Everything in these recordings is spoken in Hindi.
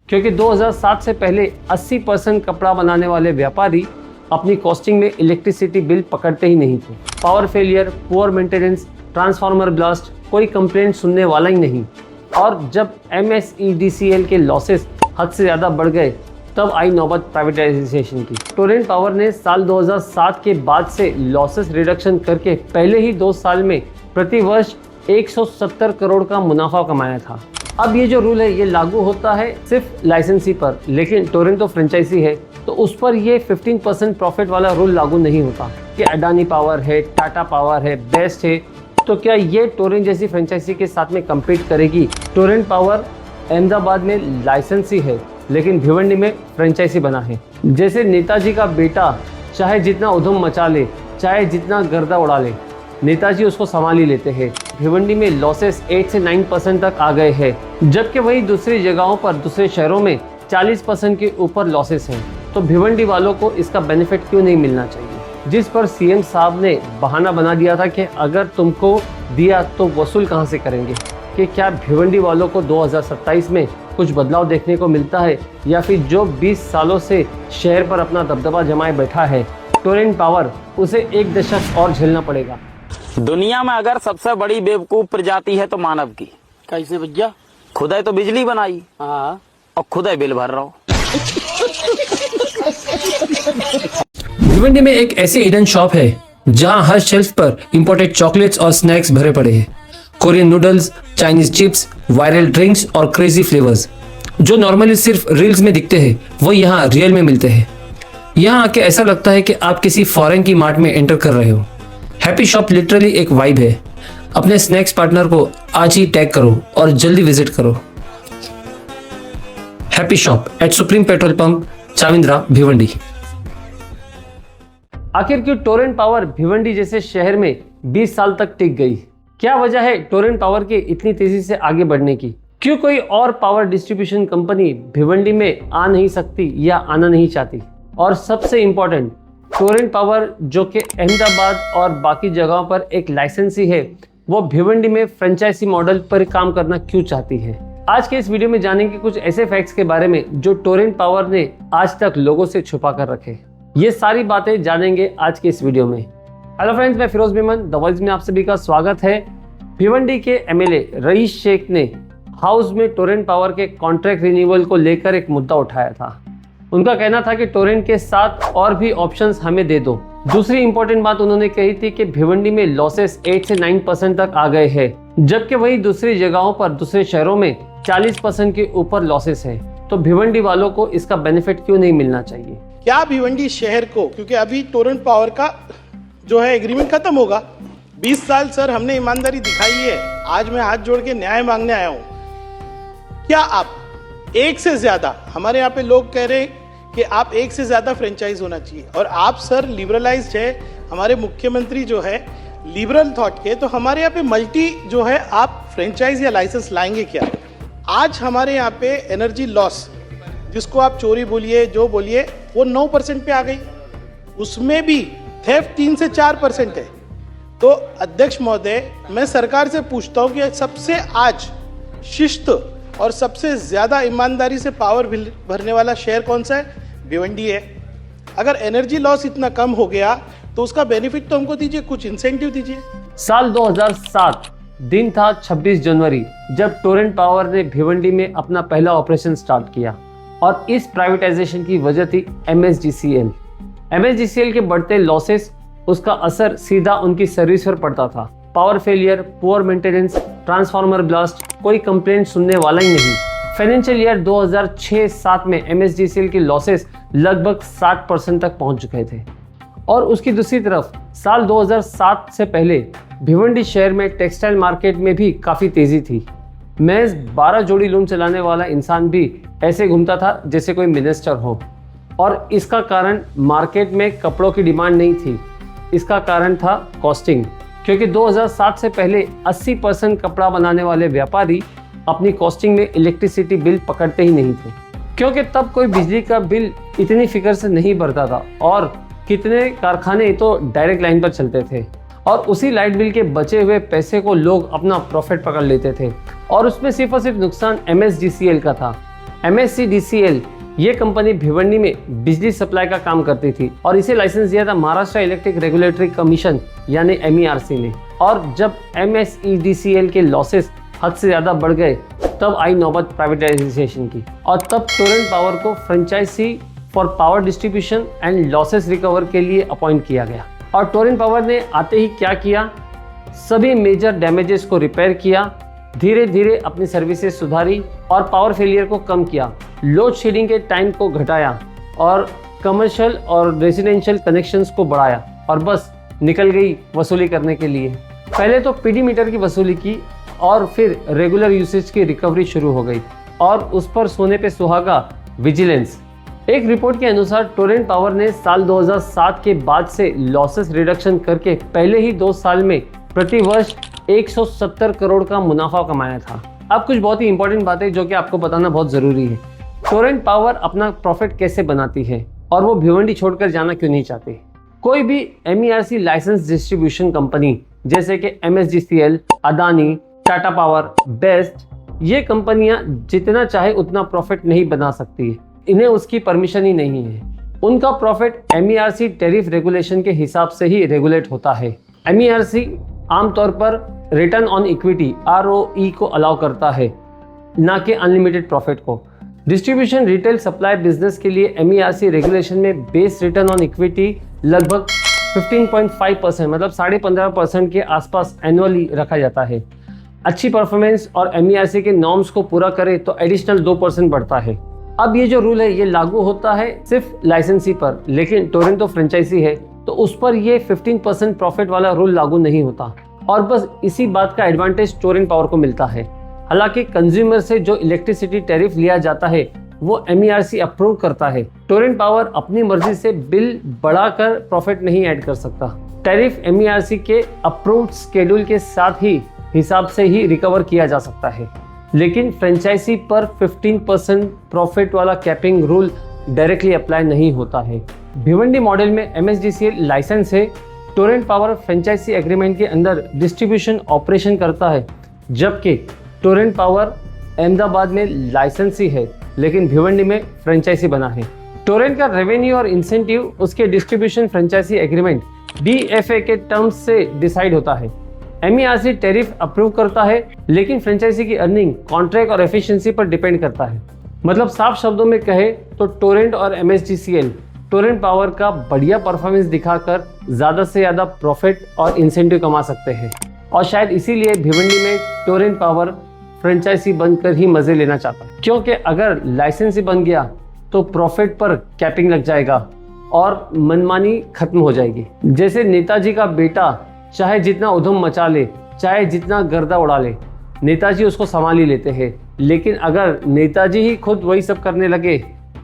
क्योंकि 2007 से पहले 80% कपड़ा बनाने वाले व्यापारी अपनी कॉस्टिंग में इलेक्ट्रिसिटी बिल पकड़ते ही नहीं थे। Power failure, poor maintenance, transformer blast, कोई कंप्लेंट सुनने वाला ही नहीं। और जब MSEDCL के लॉसेस हद से ज़्यादा बढ़ गए तब आई नौबत प्राइवेटाइजेशन की। टोरेंट पावर ने साल 2007 के बाद से लॉसेस रिडक्शन करके पहले ही 2 साल में प्रति वर्ष 170 करोड़ का मुनाफा कमाया था। अब ये जो रूल है ये लागू होता है सिर्फ लाइसेंसी पर, लेकिन टोरेंट तो फ्रेंचाइजी है तो उस पर ये 15% प्रॉफिट वाला रूल लागू नहीं होता कि अडानी पावर है, टाटा पावर है, बेस्ट है। तो क्या ये टोरेंट जैसी फ्रेंचाइजी के साथ में कम्पीट करेगी? टोरेंट पावर अहमदाबाद में लाइसेंसी है लेकिन भिवंडी में फ्रेंचाइजी बना है। जैसे नेताजी का बेटा चाहे जितना उधम मचा ले, चाहे जितना गर्दा उड़ा ले, नेताजी उसको संभाल ही लेते हैं। भिवंडी में लॉसेस 8 से 9% तक आ गए हैं, जबकि वही दूसरी जगहों पर, दूसरे शहरों में 40% के ऊपर लॉसेस हैं। तो भिवंडी वालों को इसका बेनिफिट क्यों नहीं मिलना चाहिए? जिस पर सीएम साहब ने बहाना बना दिया था कि अगर तुमको दिया तो वसूल कहां से करेंगे। कि क्या भिवंडी वालों को 2027 में कुछ बदलाव देखने को मिलता है, या फिर जो 20 सालों से शहर पर अपना दबदबा जमाए बैठा है टोरेंट पावर, उसे 1 दशक और झेलना पड़ेगा? दुनिया में अगर सबसे बड़ी बेवकूफ प्रजाति है तो मानव की। कैसे भैया? खुदा तो बिजली बनाई हाँ, और खुदा बिल भर रहा हो। भिवंडी में एक ऐसी हिडन शॉप है जहां हर शेल्फ पर इंपोर्टेड चॉकलेट्स और स्नैक्स भरे पड़े हैं। Korean noodles, Chinese chips, viral drinks और क्रेजी फ्लेवर्स जो नॉर्मली सिर्फ रील्स में दिखते हैं वो यहाँ रियल में मिलते हैं। यहाँ आके ऐसा लगता है कि आप किसी फॉरेन की मार्ट में एंटर कर रहे हो। हैप्पी शॉप लिटरली एक वाइब है। अपने स्नैक्स पार्टनर को आज ही टैग करो और जल्दी विजिट करो। Happy shop at Supreme petrol pump, Chavindra, Bhiwandi. आखिर क्यों टोरेंट पावर भिवंडी जैसे शहर में 20 साल तक टिक गई? क्या वजह है टोरेंट पावर के इतनी तेजी से आगे बढ़ने की? क्यों कोई और पावर डिस्ट्रीब्यूशन कंपनी भिवंडी में आ नहीं सकती या आना नहीं चाहती? और सबसे इम्पोर्टेंट, टोरेंट पावर जो कि अहमदाबाद और बाकी जगहों पर एक लाइसेंसी है, वो भिवंडी में फ्रेंचाइजी मॉडल पर काम करना क्यों चाहती है? आज के इस वीडियो में जानेंगे कुछ ऐसे फैक्ट्स के बारे में जो टोरेंट पावर ने आज तक लोगों से छुपा कर रखे। ये सारी बातें जानेंगे आज के इस वीडियो में। हेलो फ्रेंड्स, मैं फिरोज मेमन, द वॉइस में आप सभी का स्वागत है। भिवंडी के MLA रईस शेख ने हाउस में टोरेंट पावर के कॉन्ट्रैक्ट रिन्यूअल को लेकर एक मुद्दा उठाया था। उनका कहना था कि टोरेंट के साथ और भी ऑप्शंस हमें दे दो। दूसरी इंपॉर्टेंट बात उन्होंने कही थी कि भिवंडी में लॉसेस 8 से 9% तक आ गए हैं, जबकि वही दूसरी जगहों पर, दूसरे शहरों में 40% के ऊपर लॉसेस है। तो भिवंडी वालों को इसका बेनिफिट क्यों नहीं मिलना चाहिए? क्या भिवंडी शहर को, क्योंकि अभी टोरेंट पावर का जो है एग्रीमेंट खत्म होगा। 20 साल सर हमने ईमानदारी दिखाई है। आज मैं हाथ जोड़ के न्याय मांगने आया हूँ। क्या आप एक से ज्यादा, हमारे यहाँ पे लोग कह रहे हैं कि आप एक से ज्यादा फ्रेंचाइज होना चाहिए, और आप सर लिबरलाइज्ड है, हमारे मुख्यमंत्री जो है लिबरल थॉट के, तो हमारे यहाँ पे मल्टी जो है आप फ्रेंचाइज या लाइसेंस लाएंगे क्या? आज हमारे यहाँ पे एनर्जी लॉस, जिसको आप चोरी बोलिए, जो बोलिए, वो 9% पे आ गई। उसमें भी थेफ्ट 3 से 4% है। तो अध्यक्ष महोदय, मैं सरकार से पूछता हूँ कि सबसे आज शिस्त और सबसे ज्यादा ईमानदारी से पावर बिल भरने वाला शहर कौन सा है? भिवंडी है। अगर एनर्जी लॉस इतना कम हो गया तो उसका बेनिफिट तो हमको दीजिए, कुछ इंसेंटिव दीजिए। साल 2007 दिन था 26 जनवरी, जब टोरेंट पावर ने भिवंडी में अपना पहला ऑपरेशन स्टार्ट किया, और इस प्राइवेटाइजेशन की वजह थी MSDCL। MSDCL के बढ़ते लॉसेस, उसका असर सीधा उनकी सर्विस पर पड़ता था। Power failure, poor maintenance, transformer blast, कोई कंप्लेंट सुनने वाला ही नहीं। फाइनेंशियल ईयर 2006-07 में MSDCL के लॉसेस लगभग 60% तक पहुंच चुके थे। और उसकी दूसरी तरफ साल 2007 से पहले भिवंडी शहर में टेक्सटाइल मार्केट में भी काफ़ी तेज़ी थी। महज 12 जोड़ी लूम चलाने वाला इंसान भी ऐसे घूमता था जैसे कोई मिनिस्टर हो। और इसका कारण मार्केट में कपड़ों की डिमांड नहीं थी, इसका कारण था कॉस्टिंग। क्योंकि 2007 से पहले 80% कपड़ा बनाने वाले व्यापारी अपनी कॉस्टिंग में इलेक्ट्रिसिटी बिल पकड़ते ही नहीं थे, क्योंकि तब कोई बिजली का बिल इतनी फिक्र से नहीं भरता था, और कितने कारखाने तो डायरेक्ट लाइन पर चलते थे, और उसी लाइट बिल के बचे हुए पैसे को लोग अपना प्रॉफिट पकड़ लेते थे, और उसमें सिर्फ और सिर्फ नुकसान MSDCL का था। MSCDCL ये कंपनी भिवंडी में बिजली सप्लाई का काम करती थी और इसे लाइसेंस दिया था महाराष्ट्र इलेक्ट्रिक रेगुलेटरी कमीशन यानी MERC ने। और जब MSEDCL के लॉसेस हद से ज़्यादा बढ़ गए तब आई नौबत प्राइवेटाइजेशन की और तब टोरेंट पावर को franchisee for power distribution and losses recover के लिए अपॉइंट किया गया। और टोरेंट पावर ने आते ही क्या किया, सभी मेजर डैमेजेस को रिपेयर किया, धीरे धीरे अपनी सर्विसेज सुधारी और पावर फेलियर को कम किया, लोड शेडिंग के टाइम को घटाया और कमर्शियल और रेजिडेंशियल कनेक्शंस को बढ़ाया और बस निकल गई वसूली करने के लिए। पहले तो PD मीटर की वसूली की और फिर रेगुलर यूसेज की रिकवरी शुरू हो गई और उस पर सोने पे सुहागा विजिलेंस। एक रिपोर्ट के अनुसार टोरेंट पावर ने साल 2007 के बाद से लॉसेस रिडक्शन करके पहले ही 2 साल में प्रति वर्ष 170 करोड़ का मुनाफा कमाया था। अब कुछ बहुत ही इंपॉर्टेंट बातें जो कि आपको बताना बहुत ज़रूरी है। टोरेंट पावर अपना प्रॉफिट कैसे बनाती है और वो भिवंडी छोड़कर जाना क्यों नहीं चाहती। कोई भी MERC लाइसेंस डिस्ट्रीब्यूशन कंपनी जैसे कि MSGCL, Adani, Tata power, best, ये कंपनियां जितना चाहे उतना प्रॉफिट नहीं बना सकती है, इन्हें उसकी परमिशन ही नहीं है। उनका प्रॉफिट MERC टैरिफ रेगुलेशन के हिसाब से ही रेगुलेट होता है। MERC आमतौर पर रिटर्न ऑन इक्विटी ROE को अलाउ करता है, ना कि अनलिमिटेड प्रॉफिट को। डिस्ट्रीब्यूशन रिटेल सप्लाई बिजनेस के लिए MERC रेगुलेशन में बेस रिटर्न ऑन इक्विटी लगभग 15.5% मतलब 15.5% के आसपास एनुअली रखा जाता है। अच्छी परफॉर्मेंस और MERC के नॉर्म्स को पूरा करे तो एडिशनल 2% बढ़ता है। अब ये जो रूल है ये लागू होता है सिर्फ लाइसेंसी पर, लेकिन टोरेंट तो फ्रेंचाइजी है तो उस पर ये 15% प्रॉफिट वाला रूल लागू नहीं होता और बस इसी बात का एडवांटेज टोरेंट पावर को मिलता है। हालांकि कंज्यूमर से जो इलेक्ट्रिसिटी टैरिफ लिया जाता है वो MERC अप्रूव करता है। टोरेंट पावर अपनी मर्जी से बिल बढ़ाकर प्रॉफिट नहीं ऐड कर सकता। टैरिफ MERC के अप्रूव्ड शेड्यूल के साथ ही हिसाब से ही रिकवर किया जा सकता है, लेकिन फ्रेंचाइजी पर 15% प्रॉफिट वाला कैपिंग रूल डायरेक्टली अप्लाई नहीं होता है। भिवंडी मॉडल में MSGCL लाइसेंस है। टोरेंट पावर फ्रेंचाइजी एग्रीमेंट के अंदर डिस्ट्रीब्यूशन ऑपरेशन करता है, जबकि टोरेंट पावर अहमदाबाद में लाइसेंसी है लेकिन भिवंडी में फ्रेंचाइजी बना है। टोरेंट का रेवेन्यू और इंसेंटिव उसके डिस्ट्रीब्यूशन फ्रेंचाइजी एग्रीमेंट DFA के टर्म्स से डिसाइड होता है। MERC टैरिफ अप्रूव करता है लेकिन फ्रेंचाइजी की अर्निंग कॉन्ट्रैक्ट और एफिशिएंसी पर डिपेंड करता है। मतलब साफ शब्दों में कहे तो टोरेंट और MSGCL टोरेंट पावर का बढ़िया परफॉर्मेंस दिखाकर ज़्यादा से ज़्यादा प्रॉफिट और इंसेंटिव कमा सकते हैं और शायद इसीलिए भिवंडी में टोरेंट पावर फ्रेंचाइजी बनकर ही मज़े लेना चाहता है, क्योंकि अगर लाइसेंसी बन गया तो प्रॉफिट पर कैपिंग लग जाएगा और मनमानी खत्म हो जाएगी। जैसे नेताजी का बेटा चाहे जितना उधम मचा ले, चाहे जितना गर्दा उड़ा ले, नेताजी उसको संभाल ही लेते हैं, लेकिन अगर नेताजी ही खुद वही सब करने लगे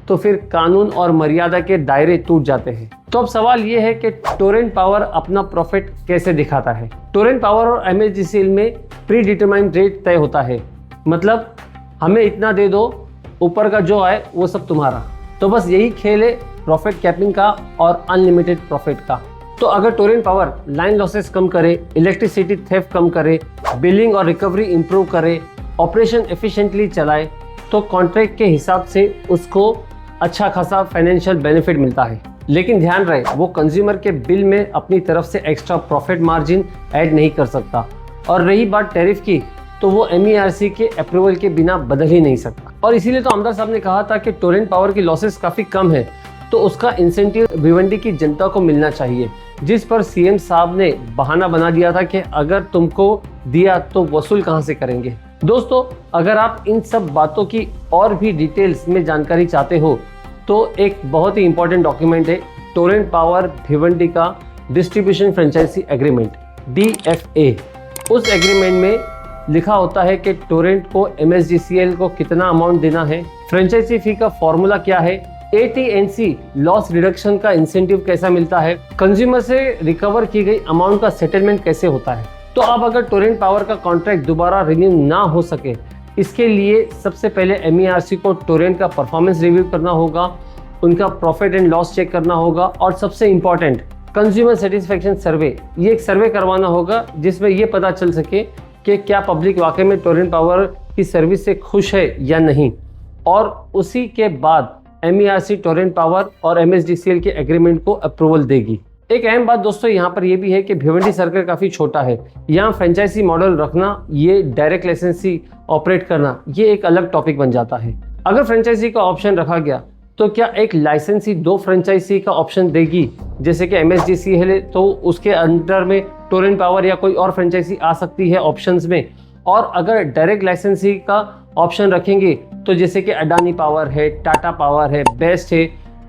तो फिर कानून और मर्यादा के दायरे टूट जाते हैं। तो अब सवाल ये है कि टोरेंट पावर अपना प्रॉफिट कैसे दिखाता है। टोरेंट पावर और MSGCL में प्री डिटरमाइंड रेट तय होता है, मतलब हमें इतना दे दो, ऊपर का जो आए वो सब तुम्हारा। तो बस यही खेल है प्रॉफिट कैपिंग का और अनलिमिटेड प्रॉफिट का। तो अगर टोरेंट पावर लाइन लॉसेस कम करे, इलेक्ट्रिसिटी थेफ्ट कम करे, बिलिंग और रिकवरी इंप्रूव करे, ऑपरेशन एफिशिएंटली चलाए, तो कॉन्ट्रैक्ट के हिसाब से उसको अच्छा खासा फाइनेंशियल बेनिफिट मिलता है। लेकिन ध्यान रहे वो कंज्यूमर के बिल में अपनी तरफ से एक्स्ट्रा प्रॉफिट मार्जिन ऐड नहीं कर सकता। और रही बात टैरिफ की, तो वो MERC के अप्रूवल के बिना बदल ही नहीं सकता। और इसीलिए तो आमदार साहब ने कहा था कि टोरेंट पावर की लॉसेस काफ़ी कम है, तो उसका इंसेंटिव भिवंडी की जनता को मिलना चाहिए, जिस पर CM साहब ने बहाना बना दिया था कि अगर तुमको दिया तो वसूल कहाँ से करेंगे। दोस्तों, अगर आप इन सब बातों की और भी डिटेल्स में जानकारी चाहते हो तो एक बहुत ही इंपॉर्टेंट डॉक्यूमेंट है टोरेंट पावर भिवंडी का डिस्ट्रीब्यूशन फ्रेंचाइजी एग्रीमेंट DFA। उस एग्रीमेंट में लिखा होता है कि टोरेंट को MSGCL को कितना अमाउंट देना है, फ्रेंचाइजी फी का फॉर्मूला क्या है, AT&C लॉस रिडक्शन का इंसेंटिव कैसा मिलता है, कंज्यूमर से रिकवर की गई अमाउंट का सेटलमेंट कैसे होता है। तो अब अगर टोरेंट पावर का कॉन्ट्रैक्ट दोबारा रिन्यू ना हो सके, इसके लिए सबसे पहले MERC को टोरेंट का परफॉर्मेंस रिव्यू करना होगा, उनका प्रॉफिट एंड लॉस चेक करना होगा और सबसे इम्पॉर्टेंट कंज्यूमर सेटिस्फेक्शन सर्वे, ये एक सर्वे करवाना होगा जिसमें ये पता चल सके कि क्या पब्लिक वाकई में टोरेंट पावर की सर्विस से खुश है या नहीं। और उसी के बाद MERC टोरेंट पावर और MSDCL के एग्रीमेंट को अप्रूवल देगी। एक अहम बात दोस्तों यहाँ पर यह भी है कि भिवंडी सर्कल काफ़ी छोटा है। यहाँ फ्रेंचाइजी मॉडल रखना, ये डायरेक्ट लाइसेंसी ऑपरेट करना, ये एक अलग टॉपिक बन जाता है। अगर फ्रेंचाइजी का ऑप्शन रखा गया तो क्या एक लाइसेंसी 2 फ्रेंचाइजी का ऑप्शन देगी, जैसे कि MSDCL है तो उसके अंडर में टोरेंट पावर या कोई और फ्रेंचाइजी आ सकती है ऑप्शंस में। और अगर डायरेक्ट लाइसेंसी का ऑप्शन रखेंगे तो जैसे कि अडानी पावर है, टाटा पावर है, बेस्ट है,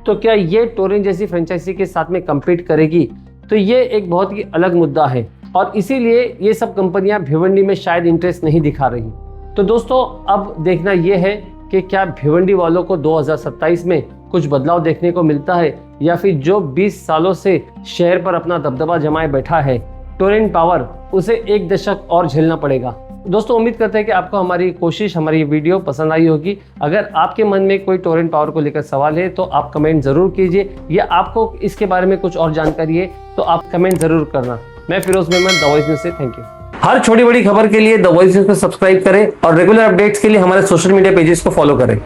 तो क्या ये टोरेंट जैसी फ्रेंचाइजी के साथ में कम्पीट करेगी? तो ये एक बहुत ही अलग मुद्दा है और इसीलिए ये सब कंपनियां भिवंडी में शायद इंटरेस्ट नहीं दिखा रही। तो दोस्तों अब देखना ये है कि क्या भिवंडी वालों को 2027 में कुछ बदलाव देखने को मिलता है या फिर जो 20 सालों से शहर पर अपना दबदबा जमाए बैठा है टोरेंट पावर, उसे 1 दशक और झेलना पड़ेगा। दोस्तों उम्मीद करते हैं कि आपको हमारी कोशिश, हमारी वीडियो पसंद आई होगी। अगर आपके मन में कोई टोरेंट पावर को लेकर सवाल है तो आप कमेंट जरूर कीजिए, या आपको इसके बारे में कुछ और जानकारी है तो आप कमेंट जरूर करना। मैं Firoz Memon, the voice news से थैंक यू। हर छोटी बड़ी खबर के लिए द वॉइस न्यूज़ को सब्सक्राइब करें और रेगुलर अपडेट्स के लिए हमारे सोशल मीडिया पेजेस को फॉलो करें।